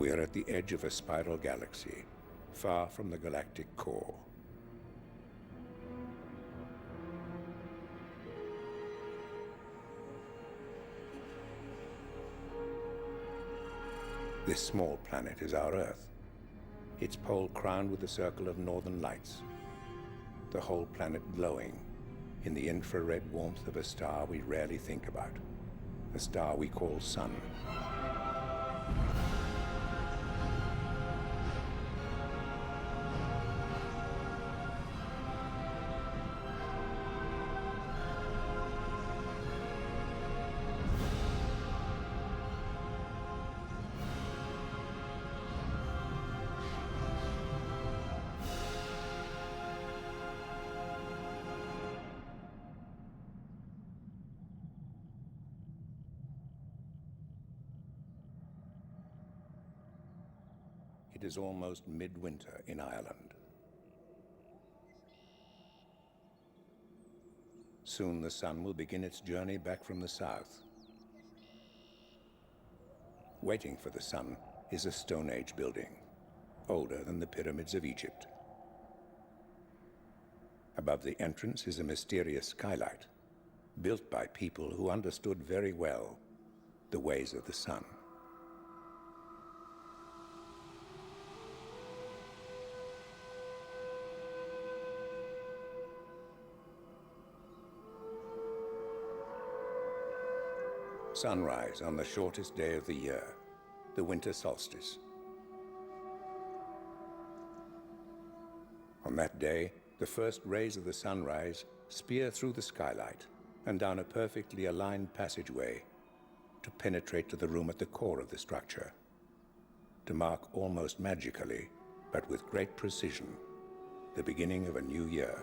We are at the edge of a spiral galaxy, far from the galactic core. This small planet is our Earth, its pole crowned with a circle of northern lights, the whole planet glowing in the infrared warmth of a star we rarely think about, a star we call Sun. It is almost midwinter in Ireland. Soon the sun will begin its journey back from the south. Waiting for the sun is a Stone Age building, older than the pyramids of Egypt. Above the entrance is a mysterious skylight, built by people who understood very well the ways of the sun. Sunrise on the shortest day of the year, the winter solstice. On that day, the first rays of the sunrise spear through the skylight and down a perfectly aligned passageway to penetrate to the room at the core of the structure, to mark almost magically, but with great precision, the beginning of a new year.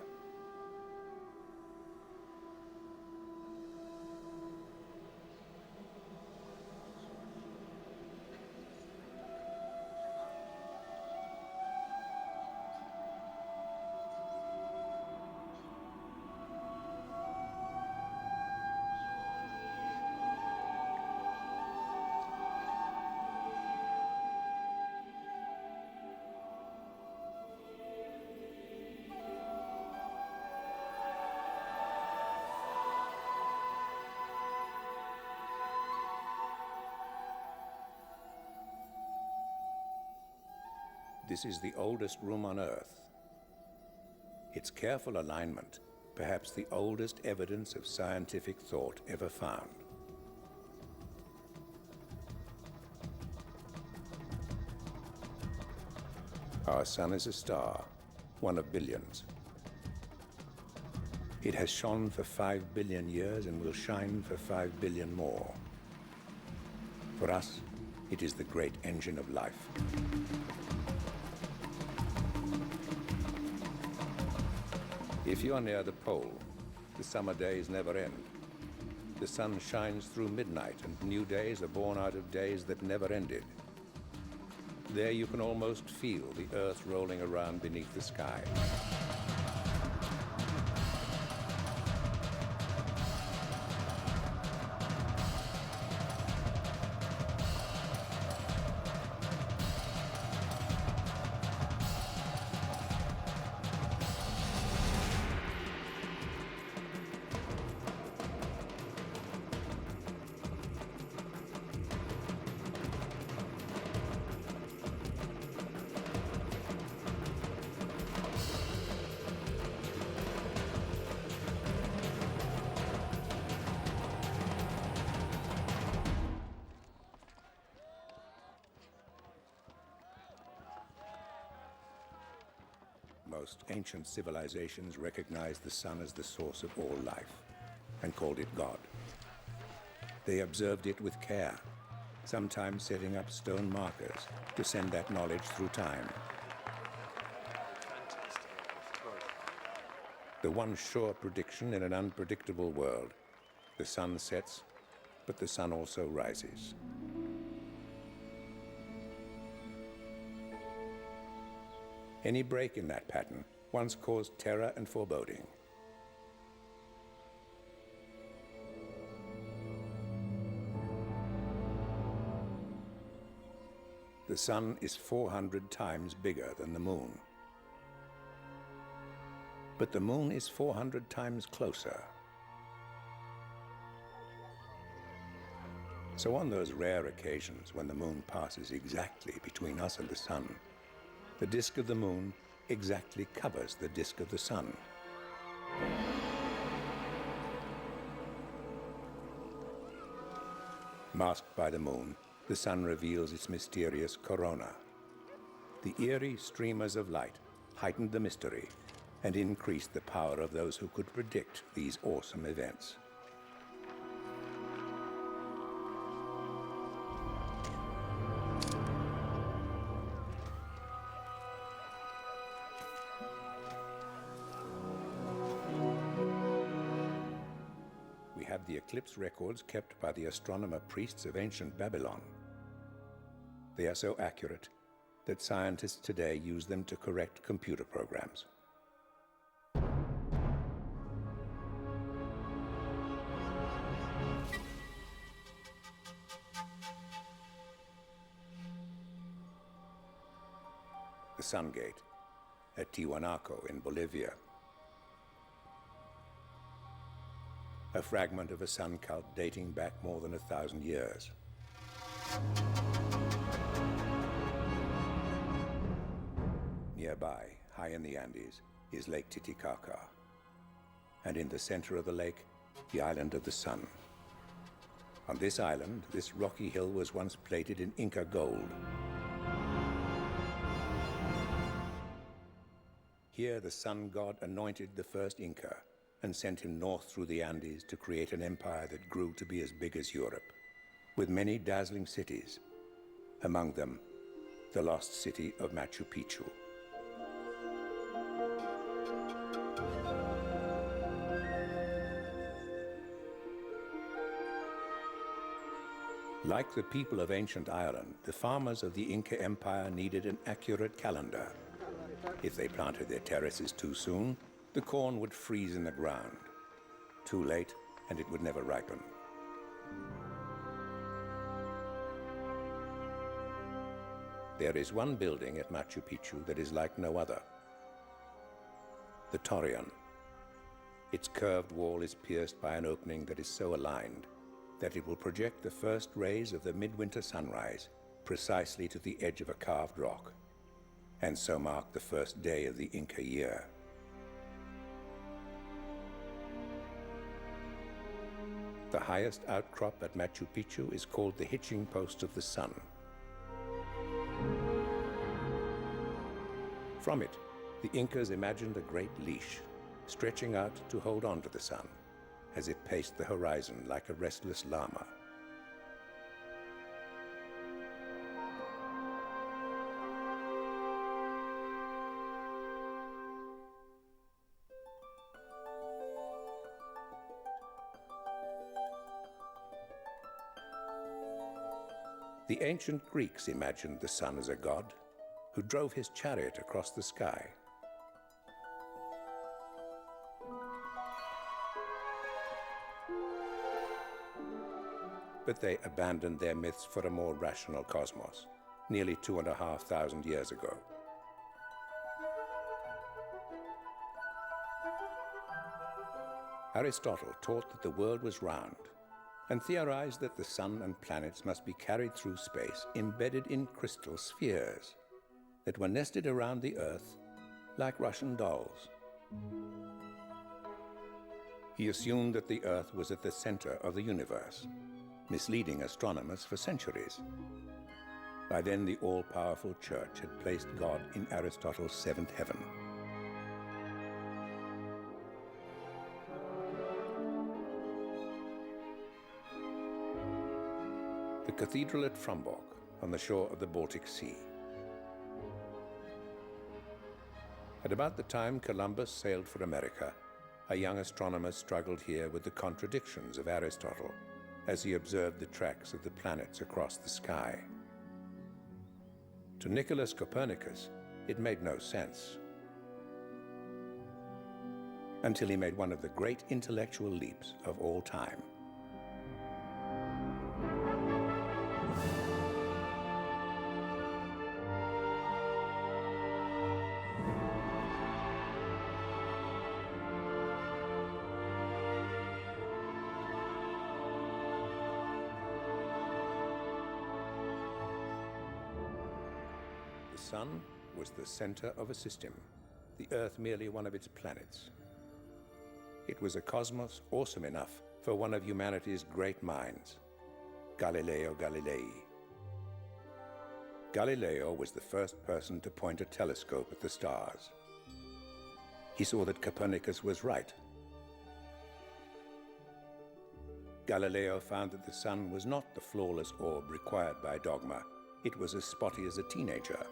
This is the oldest room on Earth. Its careful alignment, perhaps the oldest evidence of scientific thought ever found. Our sun is a star, one of billions. It has shone for 5 billion years and will shine for 5 billion more. For us, it is the great engine of life. If you are near the pole, the summer days never end. The sun shines through midnight, and new days are born out of days that never ended. There you can almost feel the Earth rolling around beneath the sky. Most ancient civilizations recognized the sun as the source of all life and called it God. They observed it with care, sometimes setting up stone markers to send that knowledge through time. The one sure prediction in an unpredictable world: the sun sets, but the sun also rises. Any break in that pattern once caused terror and foreboding. The Sun is 400 times bigger than the Moon. But the Moon is 400 times closer. So on those rare occasions when the Moon passes exactly between us and the Sun, the disk of the Moon exactly covers the disk of the Sun. Masked by the Moon, the Sun reveals its mysterious corona. The eerie streamers of light heightened the mystery and increased the power of those who could predict these awesome events. We have the eclipse records kept by the astronomer priests of ancient Babylon. They are so accurate that scientists today use them to correct computer programs. The Sun Gate at Tiwanaku in Bolivia. A fragment of a sun cult dating back more than 1,000 years. Nearby, high in the Andes, is Lake Titicaca. And in the center of the lake, the island of the Sun. On this island, this rocky hill was once plated in Inca gold. Here, the sun god anointed the first Inca and sent him north through the Andes to create an empire that grew to be as big as Europe, with many dazzling cities, among them the lost city of Machu Picchu. Like the people of ancient Ireland, the farmers of the Inca Empire needed an accurate calendar. If they planted their terraces too soon, the corn would freeze in the ground. Too late, and it would never ripen. There is one building at Machu Picchu that is like no other. The Torreon. Its curved wall is pierced by an opening that is so aligned that it will project the first rays of the midwinter sunrise precisely to the edge of a carved rock, and so mark the first day of the Inca year. The highest outcrop at Machu Picchu is called the Hitching Post of the Sun. From it, the Incas imagined a great leash, stretching out to hold on to the sun, as it paced the horizon like a restless llama. The ancient Greeks imagined the sun as a god who drove his chariot across the sky. But they abandoned their myths for a more rational cosmos, nearly 2,500 years ago. Aristotle taught that the world was round, and theorized that the sun and planets must be carried through space embedded in crystal spheres that were nested around the Earth like Russian dolls. He assumed that the Earth was at the center of the universe, misleading astronomers for centuries. By then, the all-powerful Church had placed God in Aristotle's seventh heaven. The cathedral at Frombork, on the shore of the Baltic Sea. At about the time Columbus sailed for America, a young astronomer struggled here with the contradictions of Aristotle as he observed the tracks of the planets across the sky. To Nicholas Copernicus, it made no sense, until he made one of the great intellectual leaps of all time. Sun was the center of a system, the Earth merely one of its planets. It was a cosmos awesome enough for one of humanity's great minds, Galileo Galilei. Galileo was the first person to point a telescope at the stars. He saw that Copernicus was right. Galileo found that the sun was not the flawless orb required by dogma. It was as spotty as a teenager.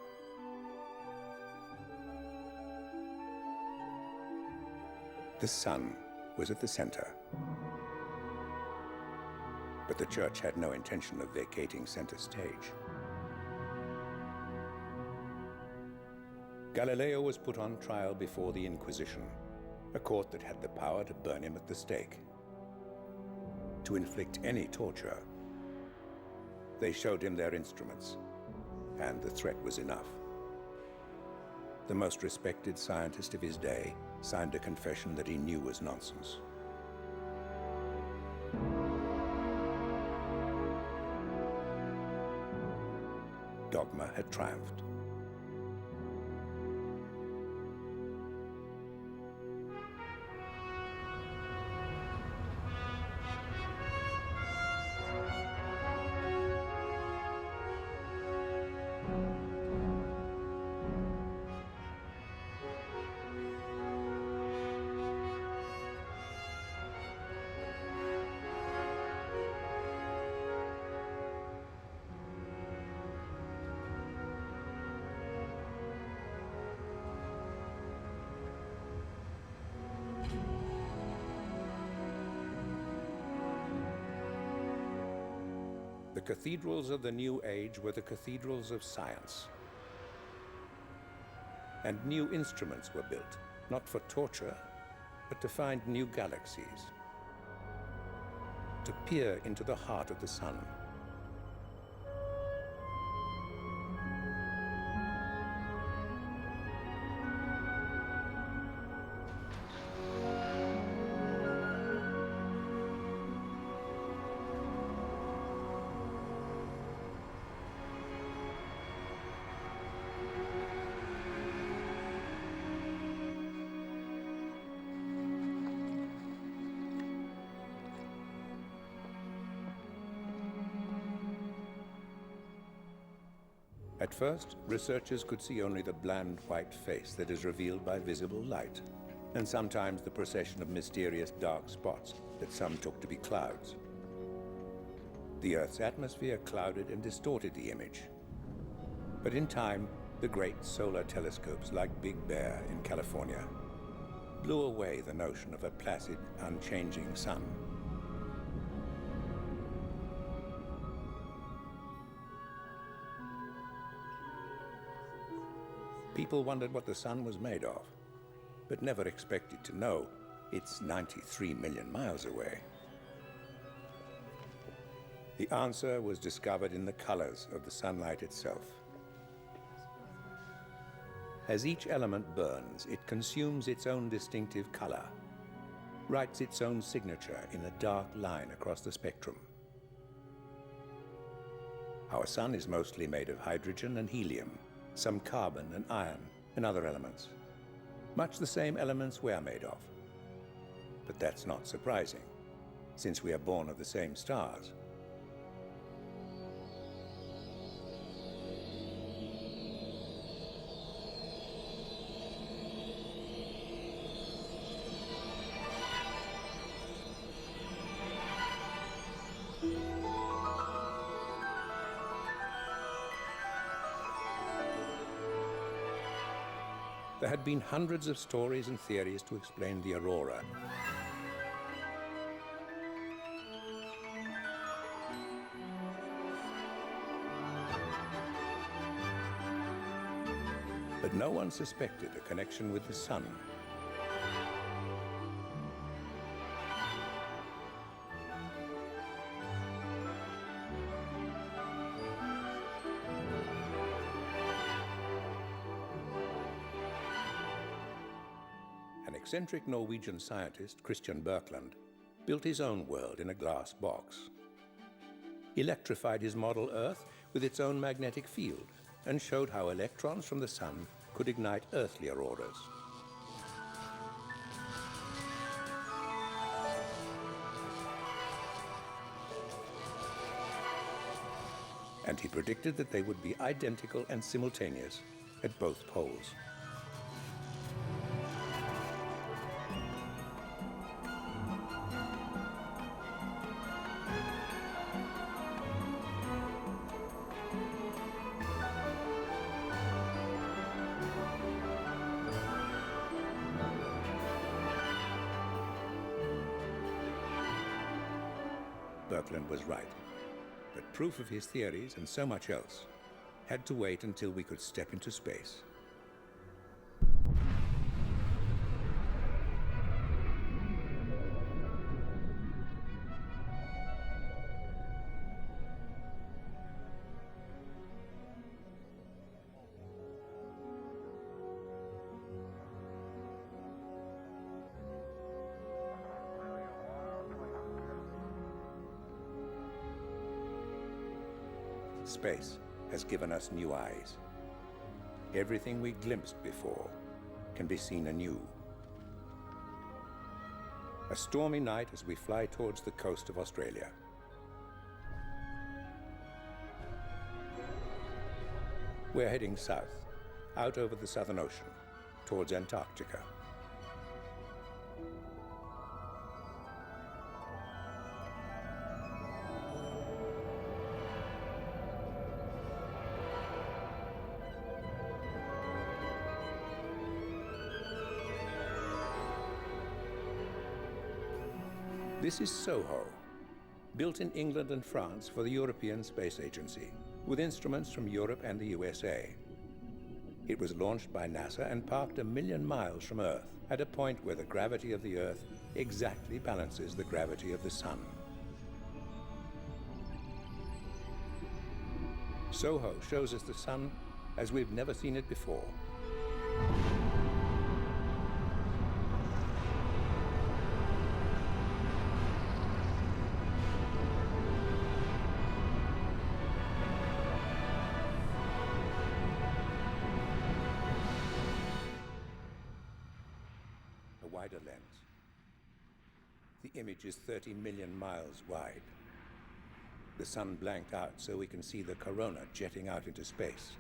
The sun was at the center. But the church had no intention of vacating center stage. Galileo was put on trial before the Inquisition, a court that had the power to burn him at the stake, to inflict any torture. They showed him their instruments, and the threat was enough. The most respected scientist of his day signed a confession that he knew was nonsense. Dogma had triumphed. The cathedrals of the New Age were the cathedrals of science. And new instruments were built, not for torture, but to find new galaxies, to peer into the heart of the sun. At first, researchers could see only the bland white face that is revealed by visible light, and sometimes the procession of mysterious dark spots that some took to be clouds. The Earth's atmosphere clouded and distorted the image. But in time, the great solar telescopes like Big Bear in California blew away the notion of a placid, unchanging sun. People wondered what the sun was made of, but never expected to know it's 93 million miles away. The answer was discovered in the colors of the sunlight itself. As each element burns, it consumes its own distinctive color, writes its own signature in a dark line across the spectrum. Our sun is mostly made of hydrogen and helium, some carbon and iron and other elements. Much the same elements we're made of. But that's not surprising, since we are born of the same stars. There had been hundreds of stories and theories to explain the aurora. But no one suspected a connection with the sun. An eccentric Norwegian scientist, Christian Birkeland, built his own world in a glass box. Electrified his model Earth with its own magnetic field, and showed how electrons from the sun could ignite earthly auroras. And he predicted that they would be identical and simultaneous at both poles. Birkeland was right, but proof of his theories and so much else had to wait until we could step into space. Space has given us new eyes. Everything we glimpsed before can be seen anew. A stormy night as we fly towards the coast of Australia. We're heading south, out over the Southern Ocean, towards Antarctica. This is Soho, built in England and France for the European Space Agency, with instruments from Europe and the USA. It was launched by NASA and parked 1 million miles from Earth, at a point where the gravity of the Earth exactly balances the gravity of the Sun. Soho shows us the Sun as we've never seen it before. Wider lens. The image is 30 million miles wide. The sun blanked out so we can see the corona jetting out into space.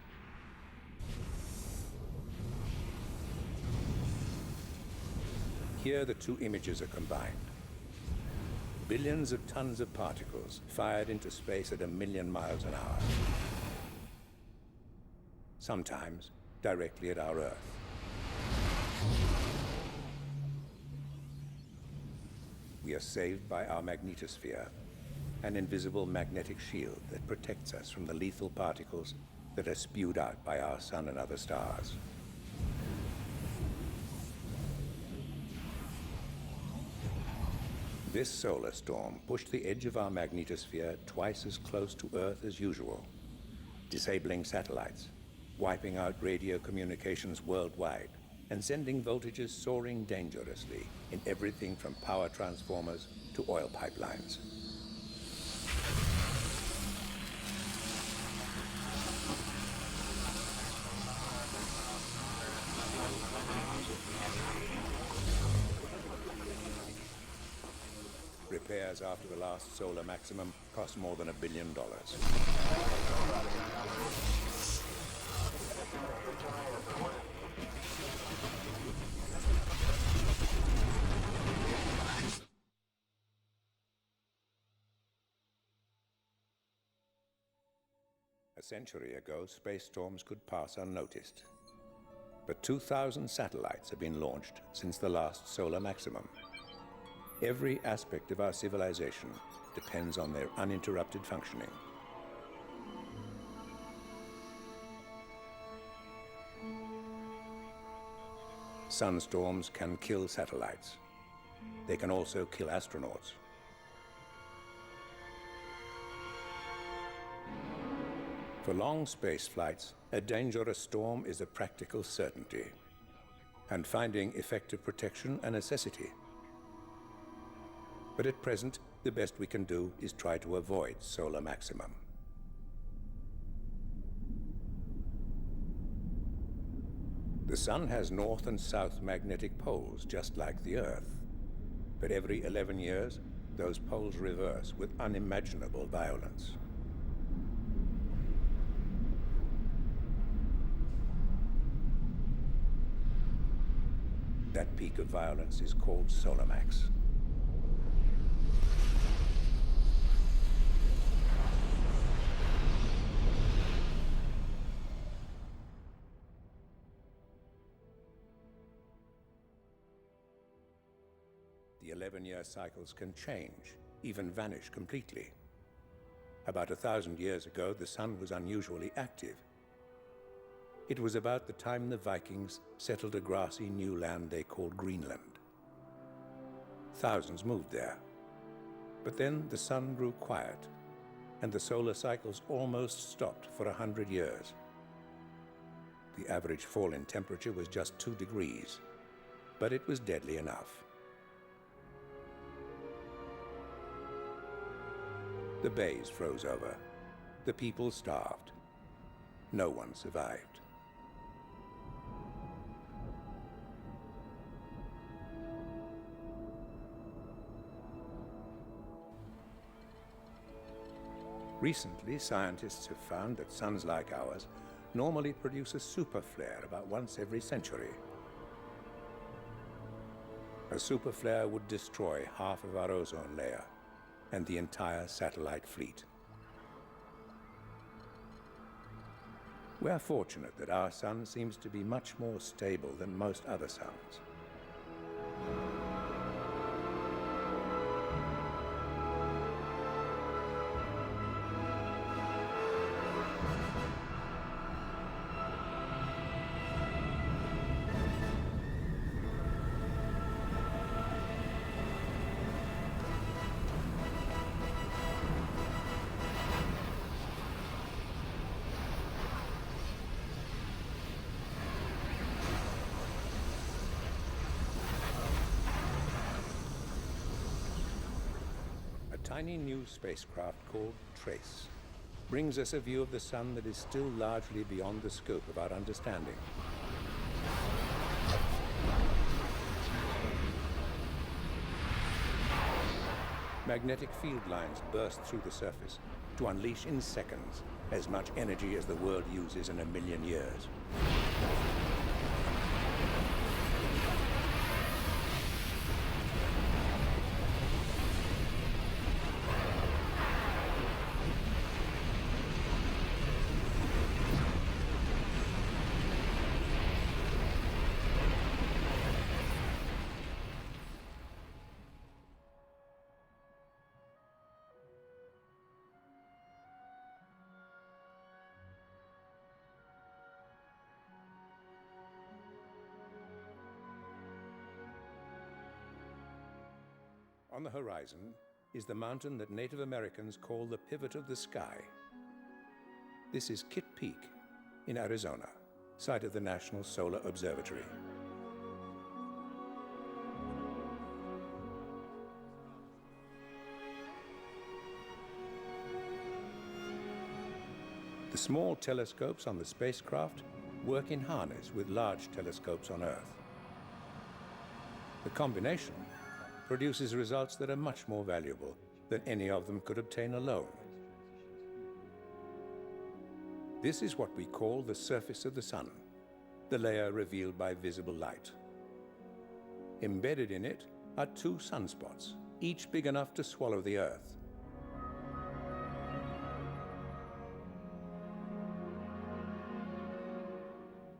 Here the two images are combined. Billions of tons of particles fired into space at 1 million miles an hour. Sometimes directly at our Earth. We are saved by our magnetosphere, an invisible magnetic shield that protects us from the lethal particles that are spewed out by our sun and other stars. This solar storm pushed the edge of our magnetosphere twice as close to Earth as usual, disabling satellites, wiping out radio communications worldwide, and sending voltages soaring dangerously in everything from power transformers to oil pipelines. Repairs after the last solar maximum cost more than $1 billion. A century ago, space storms could pass unnoticed. But 2,000 satellites have been launched since the last solar maximum. Every aspect of our civilization depends on their uninterrupted functioning. Sunstorms can kill satellites. They can also kill astronauts. For long space flights, a dangerous storm is a practical certainty, and finding effective protection a necessity. But at present, the best we can do is try to avoid solar maximum. The Sun has north and south magnetic poles, just like the Earth. But every 11 years, those poles reverse with unimaginable violence. That peak of violence is called Solarmax. The 11-year cycles can change, even vanish completely. About 1,000 years ago, the Sun was unusually active. It was about the time the Vikings settled a grassy new land they called Greenland. Thousands moved there. But then the Sun grew quiet, and the solar cycles almost stopped for 100 years. The average fall in temperature was just 2 degrees, but it was deadly enough. The bays froze over. The people starved. No one survived. Recently, scientists have found that suns like ours normally produce a super flare about once every century. A super flare would destroy half of our ozone layer and the entire satellite fleet. We're fortunate that our sun seems to be much more stable than most other suns. A tiny new spacecraft called TRACE brings us a view of the sun that is still largely beyond the scope of our understanding. Magnetic field lines burst through the surface to unleash in seconds as much energy as the world uses in 1,000,000 years. On the horizon is the mountain that Native Americans call the pivot of the sky. This is Kitt Peak in Arizona, site of the National Solar Observatory. The small telescopes on the spacecraft work in harness with large telescopes on Earth. The combination produces results that are much more valuable than any of them could obtain alone. This is what we call the surface of the sun, the layer revealed by visible light. Embedded in it are 2 sunspots, each big enough to swallow the Earth.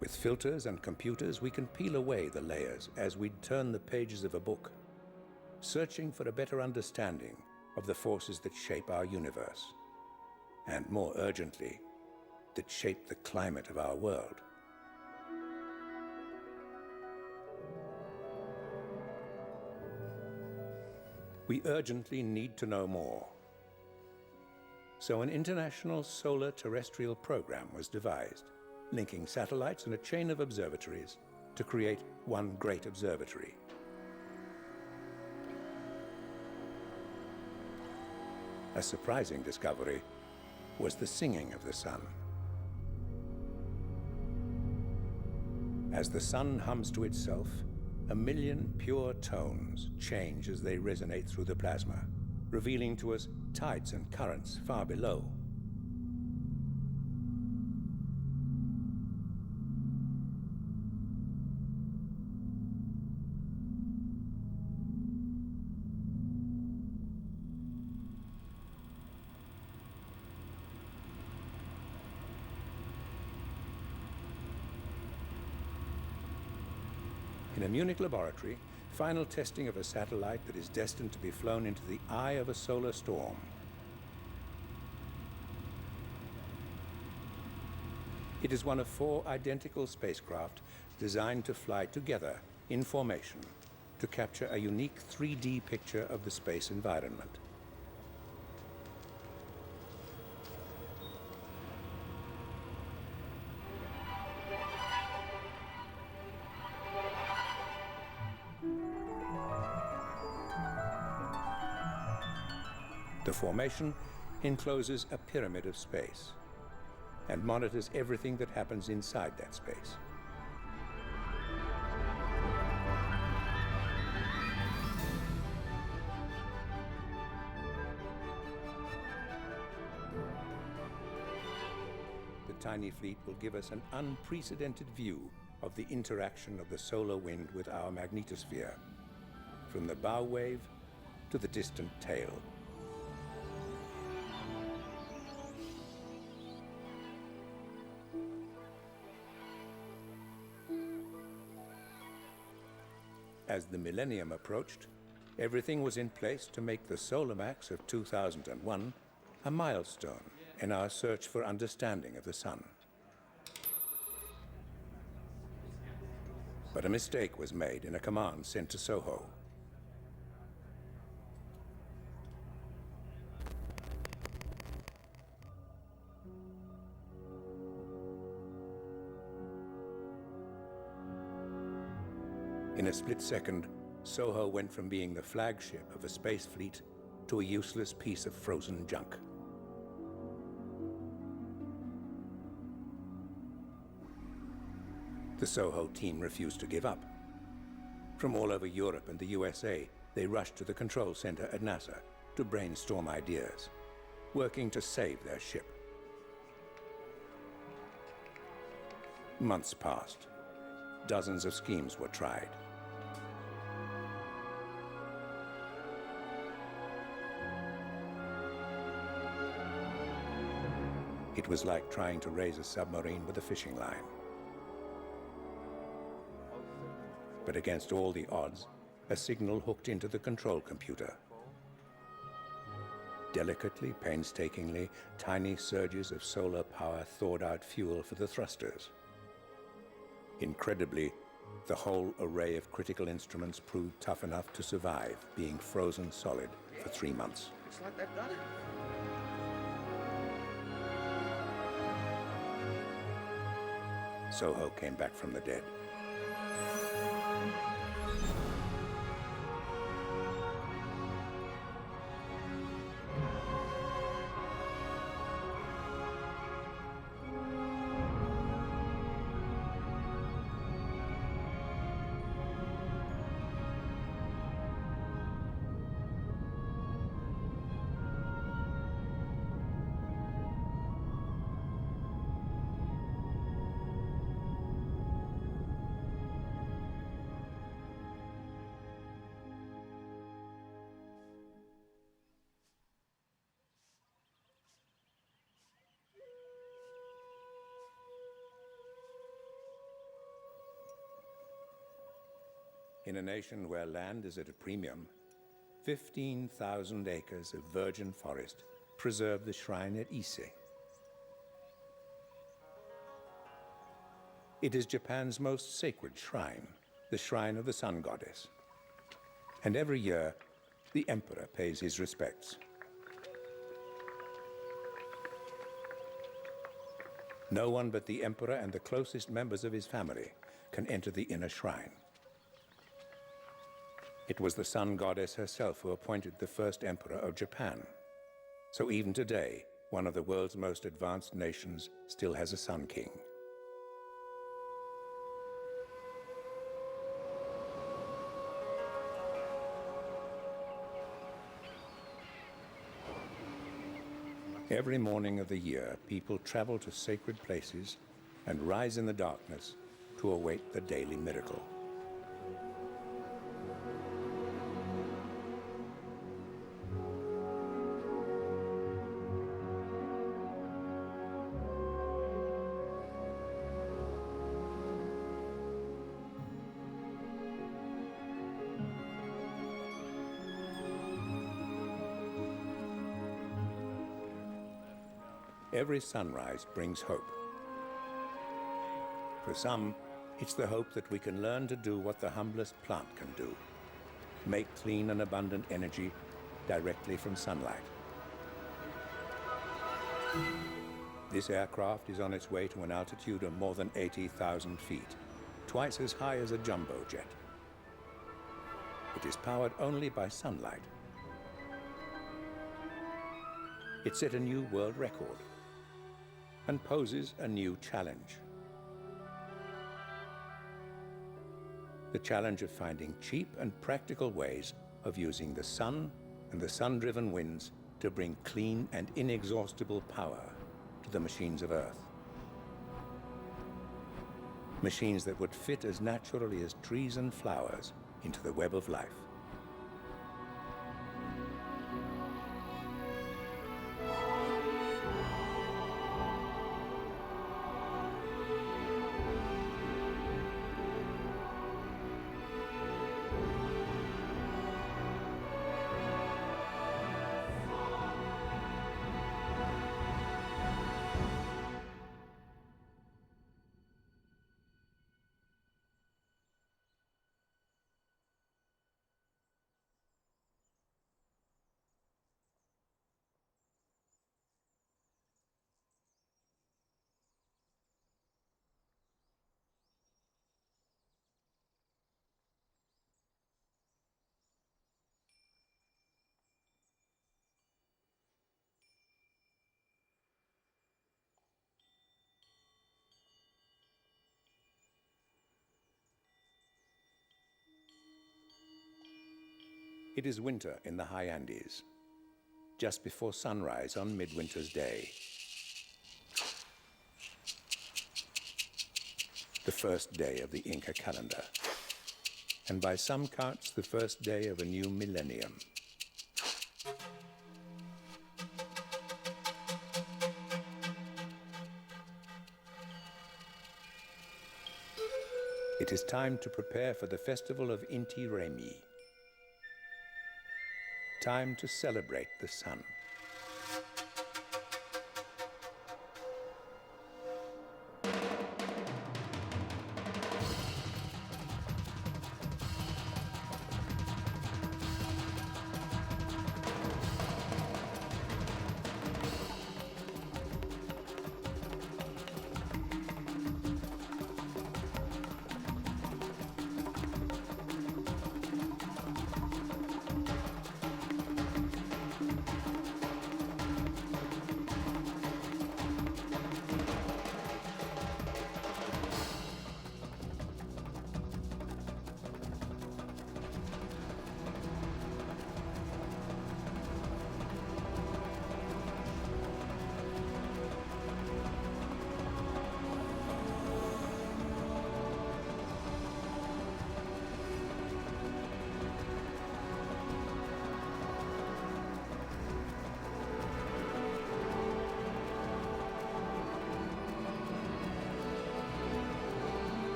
With filters and computers, we can peel away the layers as we'd turn the pages of a book, searching for a better understanding of the forces that shape our universe, and more urgently, that shape the climate of our world. We urgently need to know more. So an international solar terrestrial program was devised, linking satellites and a chain of observatories to create one great observatory. A surprising discovery was the singing of the sun. As the sun hums to itself, a million pure tones change as they resonate through the plasma, revealing to us tides and currents far below. In a Munich laboratory, final testing of a satellite that is destined to be flown into the eye of a solar storm. It is one of 4 identical spacecraft designed to fly together in formation to capture a unique 3D picture of the space environment. The formation encloses a pyramid of space and monitors everything that happens inside that space. The tiny fleet will give us an unprecedented view of the interaction of the solar wind with our magnetosphere, from the bow wave to the distant tail. As the millennium approached, everything was in place to make the Solarmax of 2001 a milestone in our search for understanding of the sun. But a mistake was made in a command sent to Soho. In a split second, Soho went from being the flagship of a space fleet to a useless piece of frozen junk. The Soho team refused to give up. From all over Europe and the USA, they rushed to the control center at NASA to brainstorm ideas, working to save their ship. Months passed. Dozens of schemes were tried. It was like trying to raise a submarine with a fishing line. But against all the odds, a signal hooked into the control computer. Delicately, painstakingly, tiny surges of solar power thawed out fuel for the thrusters. Incredibly, the whole array of critical instruments proved tough enough to survive being frozen solid for 3 months. It's like they've done it. Soho came back from the dead. In a nation where land is at a premium, 15,000 acres of virgin forest preserve the shrine at Ise. It is Japan's most sacred shrine, the shrine of the sun goddess. And every year, the emperor pays his respects. No one but the emperor and the closest members of his family can enter the inner shrine. It was the sun goddess herself who appointed the first emperor of Japan. So even today, one of the world's most advanced nations still has a sun king. Every morning of the year, people travel to sacred places and rise in the darkness to await the daily miracle. Every sunrise brings hope. For some, it's the hope that we can learn to do what the humblest plant can do: make clean and abundant energy directly from sunlight. This aircraft is on its way to an altitude of more than 80,000 feet, twice as high as a jumbo jet. It is powered only by sunlight. It set a new world record and poses a new challenge. The challenge of finding cheap and practical ways of using the sun and the sun-driven winds to bring clean and inexhaustible power to the machines of Earth. Machines that would fit as naturally as trees and flowers into the web of life. It is winter in the high Andes, just before sunrise on midwinter's day. The first day of the Inca calendar, and by some counts, the first day of a new millennium. It is time to prepare for the festival of Inti Raymi. Time to celebrate the sun.